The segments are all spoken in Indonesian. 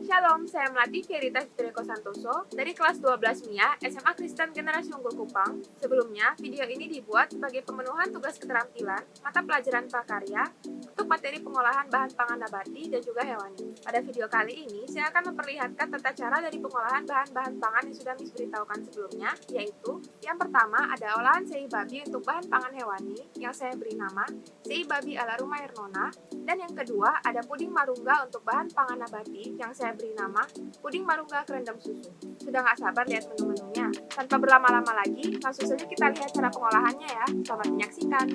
Shalom, saya Melati Fierita Fitriko Santoso dari kelas 12 MIA SMA Kristen Generasi Unggul Kupang. Sebelumnya, video ini dibuat sebagai pemenuhan tugas keterampilan mata pelajaran prakarya untuk materi pengolahan bahan pangan nabati dan juga hewani. Pada video kali ini, saya akan memperlihatkan tata cara dari pengolahan bahan-bahan pangan yang sudah Miss beritahukan sebelumnya, yaitu yang pertama ada olahan sei babi untuk bahan pangan hewani yang saya beri nama sei babi ala rumah Ernona, dan yang kedua ada puding marungga untuk bahan pangan nabati yang saya beri nama puding marungga kerendam susu. Sudah nggak sabar lihat menu-menunya. Tanpa berlama-lama lagi, langsung saja kita lihat cara pengolahannya ya. Selamat menyaksikan.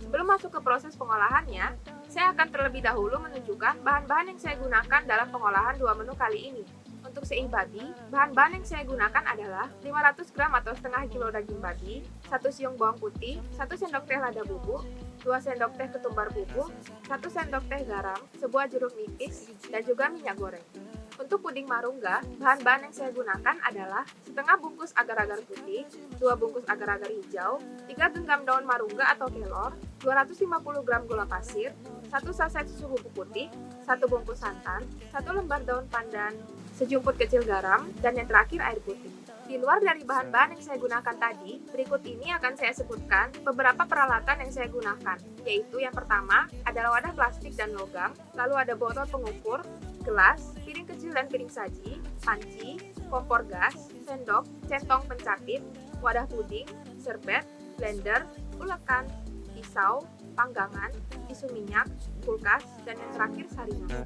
Sebelum masuk ke proses pengolahannya, saya akan terlebih dahulu menunjukkan bahan-bahan yang saya gunakan dalam pengolahan dua menu kali ini. Untuk sei babi, bahan-bahan yang saya gunakan adalah 500 gram atau setengah kilo daging babi, 1 siung bawang putih, 1 sendok teh lada bubuk, 2 sendok teh ketumbar bubuk, 1 sendok teh garam, sebuah jeruk nipis, dan juga minyak goreng. Untuk puding marungga, bahan-bahan yang saya gunakan adalah setengah bungkus agar-agar putih, 2 bungkus agar-agar hijau, 3 genggam daun marungga atau kelor, 250 gram gula pasir, 1 saset susu bubuk putih, 1 bungkus santan, 1 lembar daun pandan, sejumput kecil garam, dan yang terakhir air putih. Di luar dari bahan-bahan yang saya gunakan tadi, berikut ini akan saya sebutkan beberapa peralatan yang saya gunakan, yaitu yang pertama adalah wadah plastik dan logam, lalu ada botol pengukur, gelas, piring kecil dan piring saji, panci, kompor gas, sendok, centong pencapit, wadah puding, serbet, blender, ulekan, pisau, panggangan, tisu minyak, kulkas, dan yang terakhir saringan.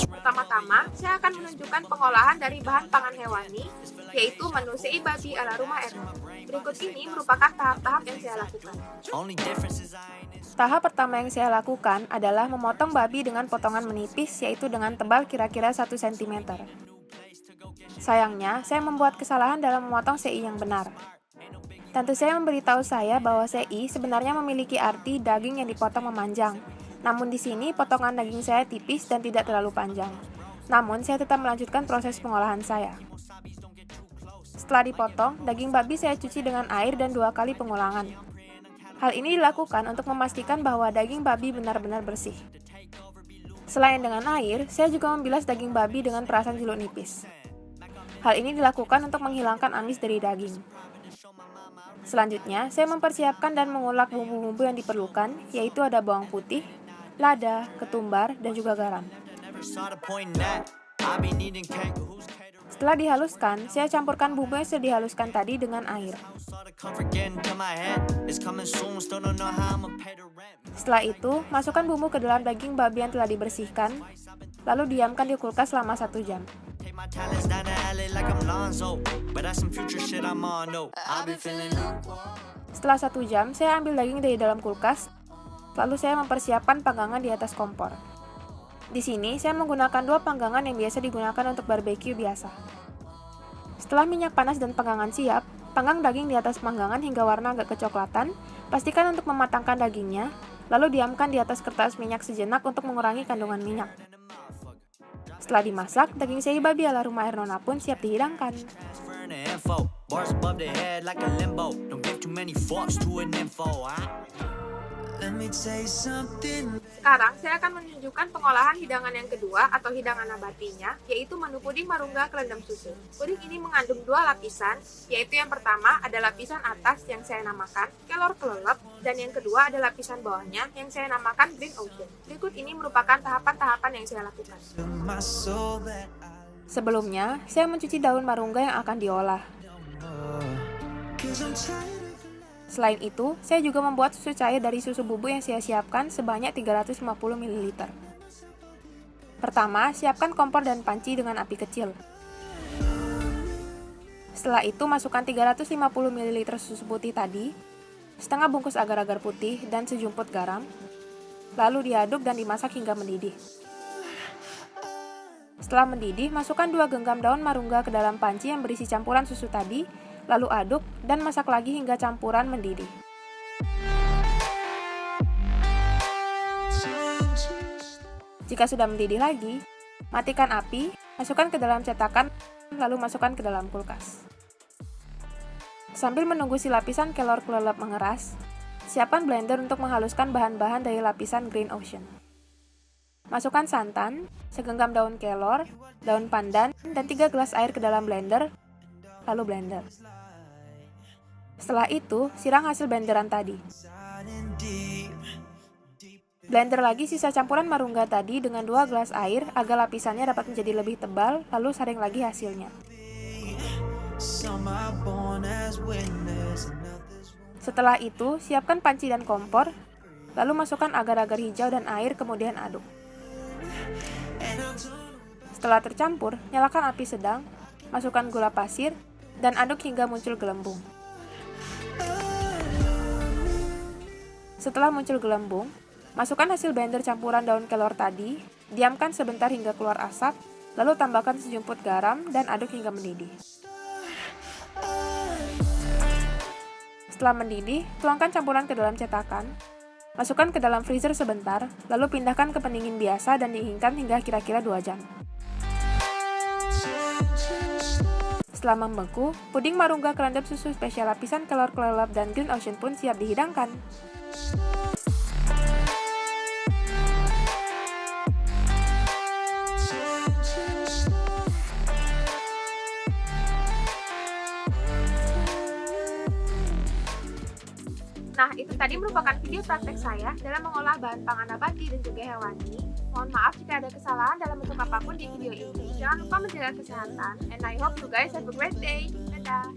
Pertama-tama, saya akan menunjukkan pengolahan dari bahan pangan hewani, yaitu menu sei babi ala rumah Ernona. Berikut ini merupakan tahap-tahap yang saya lakukan. Tahap pertama yang saya lakukan adalah memotong babi dengan potongan menipis, yaitu dengan tebal kira-kira 1 cm. Sayangnya, saya membuat kesalahan dalam memotong sei yang benar. Tante saya memberitahu saya bahwa sei sebenarnya memiliki arti daging yang dipotong memanjang. Namun di sini potongan daging saya tipis dan tidak terlalu panjang. Namun saya tetap melanjutkan proses pengolahan saya. Setelah dipotong, daging babi saya cuci dengan air dan 2 kali pengulangan. Hal ini dilakukan untuk memastikan bahwa daging babi benar-benar bersih. Selain dengan air, saya juga membilas daging babi dengan perasan jeruk nipis. Hal ini dilakukan untuk menghilangkan amis dari daging. Selanjutnya, saya mempersiapkan dan mengulek bumbu-bumbu yang diperlukan, yaitu ada bawang putih, lada, ketumbar, dan juga garam. Setelah dihaluskan, saya campurkan bumbu yang sudah dihaluskan tadi dengan air. Setelah itu, masukkan bumbu ke dalam daging babi yang telah dibersihkan, lalu diamkan di kulkas selama 1 jam. Setelah 1 jam, saya ambil daging dari dalam kulkas, lalu saya mempersiapkan panggangan di atas kompor. Di sini, saya menggunakan 2 panggangan yang biasa digunakan untuk barbeque biasa. Setelah minyak panas dan panggangan siap, panggang daging di atas panggangan hingga warna agak kecoklatan. Pastikan untuk mematangkan dagingnya, lalu diamkan di atas kertas minyak sejenak untuk mengurangi kandungan minyak. Setelah dimasak, daging sei babi ala rumah Ernona pun siap dihidangkan. Sekarang saya akan menunjukkan pengolahan hidangan yang kedua atau hidangan nabatinya, yaitu menu puding marungga kerendam susu. Puding ini mengandung 2 lapisan, yaitu yang pertama ada lapisan atas yang saya namakan kelor kelelep, dan yang kedua ada lapisan bawahnya yang saya namakan green ocean. Berikut ini merupakan tahapan-tahapan yang saya lakukan. Sebelumnya, saya mencuci daun marungga yang akan diolah. Selain itu, saya juga membuat susu cair dari susu bubuk yang saya siapkan sebanyak 350 ml. Pertama, siapkan kompor dan panci dengan api kecil. Setelah itu, masukkan 350 ml susu putih tadi, setengah bungkus agar-agar putih, dan sejumput garam. Lalu diaduk dan dimasak hingga mendidih. Setelah mendidih, masukkan 2 genggam daun marungga ke dalam panci yang berisi campuran susu tadi, lalu aduk dan masak lagi hingga campuran mendidih. Jika sudah mendidih lagi, matikan api, masukkan ke dalam cetakan, lalu masukkan ke dalam kulkas. Sambil menunggu si lapisan kelor kelelep mengeras, siapkan blender untuk menghaluskan bahan-bahan dari lapisan Green Ocean. Masukkan santan, segenggam daun kelor, daun pandan, dan 3 gelas air ke dalam blender, lalu blender. Setelah itu, siram hasil blenderan tadi. Blender lagi sisa campuran marungga tadi dengan 2 gelas air agar lapisannya dapat menjadi lebih tebal, lalu saring lagi hasilnya. Setelah itu, siapkan panci dan kompor, lalu masukkan agar-agar hijau dan air, kemudian aduk. Setelah tercampur, nyalakan api sedang, masukkan gula pasir, dan aduk hingga muncul gelembung. Setelah muncul gelembung, masukkan hasil blender campuran daun kelor tadi, diamkan sebentar hingga keluar asap, lalu tambahkan sejumput garam dan aduk hingga mendidih. Setelah mendidih, tuangkan campuran ke dalam cetakan, masukkan ke dalam freezer sebentar, lalu pindahkan ke pendingin biasa dan dinginkan hingga kira-kira 2 jam. Setelah membeku, puding marungga kerendam susu spesial lapisan kelor kelelep dan Green Ocean pun siap dihidangkan. Nah, itu tadi merupakan video praktek saya dalam mengolah bahan pangan nabati dan juga hewani. Mohon maaf jika ada kesalahan dalam bentuk apapun di video ini. Jangan lupa menjaga kesehatan, and I hope you guys have a great day. Dadah!